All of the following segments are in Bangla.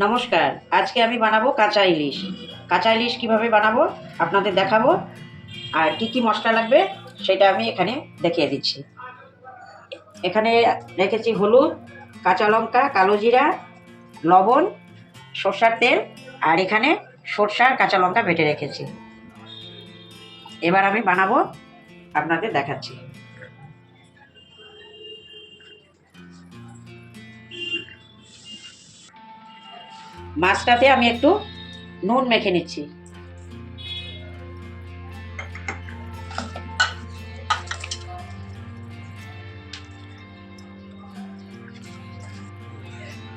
নমস্কার, আজকে আমি বানাবো কাঁচা ইলিশ। কাঁচা ইলিশ কীভাবে বানাবো আপনাদের দেখাবো, আর কি কি মশলা লাগবে সেটা আমি এখানে দেখিয়ে দিচ্ছি। এখানে রেখেছি হলুদ, কাঁচা লঙ্কা, কালো জিরা, লবণ, সর্ষার তেল, আর এখানে সর্ষা আর কাঁচা লঙ্কা বেটে রেখেছি। এবার আমি বানাবো, আপনাদের দেখাচ্ছি। মাছটাতে আমি একটু নুন মেখে নিচ্ছি।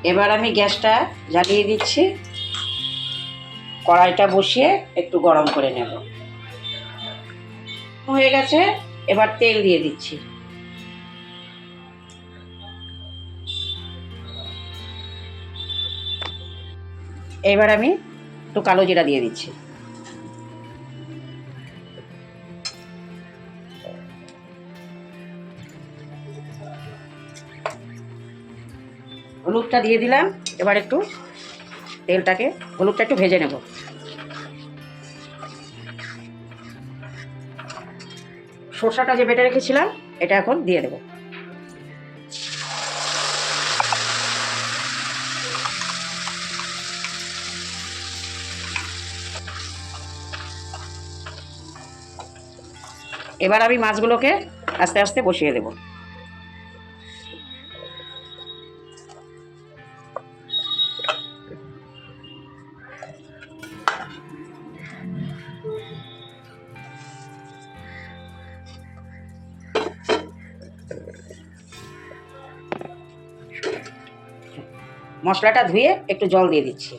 এবার আমি গ্যাসটা জ্বালিয়ে দিচ্ছি, কড়াইটা বসিয়ে একটু গরম করে নেব। হয়ে গেছে, এবার তেল দিয়ে দিচ্ছি। এবার আমি একটু কালো জিরা দিয়ে দিচ্ছি। হলুদটা দিয়ে দিলাম। এবার একটু হলুদটা একটু ভেজে নেব। সরষাটা যে বেটে রেখেছিলাম এটা এখন দিয়ে দেব। এবার আমি মাছগুলোকে আস্তে আস্তে বসিয়ে দেব। মশলাটা ধুয়ে একটু জল দিয়ে দিচ্ছি।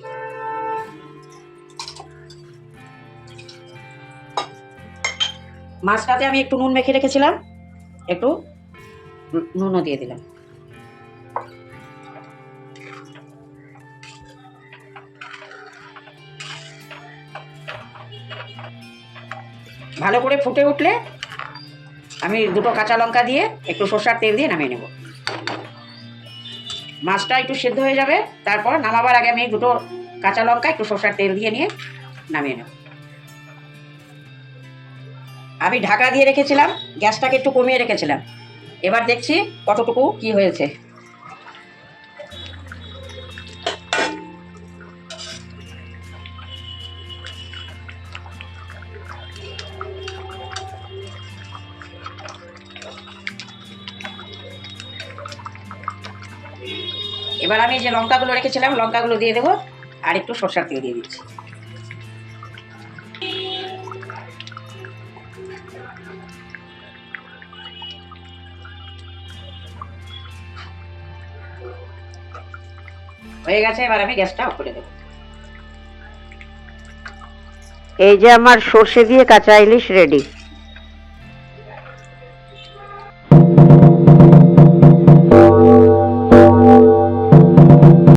মাছটাতে আমি একটু নুন মেখে রেখেছিলাম, একটু নুনও দিয়ে দিলাম। ভালো করে ফুটে উঠলে আমি দুটো কাঁচা লঙ্কা দিয়ে একটু সর্ষার তেল দিয়ে নামিয়ে নেব। মাছটা একটু সেদ্ধ হয়ে যাবে, তারপর নামাবার আগে আমি দুটো কাঁচা লঙ্কা একটু সর্ষার তেল দিয়ে নিয়ে নামিয়ে নেব। আমি ঢাকা দিয়ে রেখেছিলাম, গ্যাসটাকে একটু কমিয়ে রেখেছিলাম। এবার দেখছি কতটুকু কি হয়েছে। এবার আমি যে লঙ্কাগুলো রেখেছিলাম লঙ্কাগুলো দিয়ে দেবো, আর একটু সর্ষার তেল দিয়ে দিচ্ছি। হয়ে গেছে, এবার আমি গ্যাসটা অফ করে দেবো। এই যে আমার সর্ষে দিয়ে কাঁচা ইলিশ রেডি।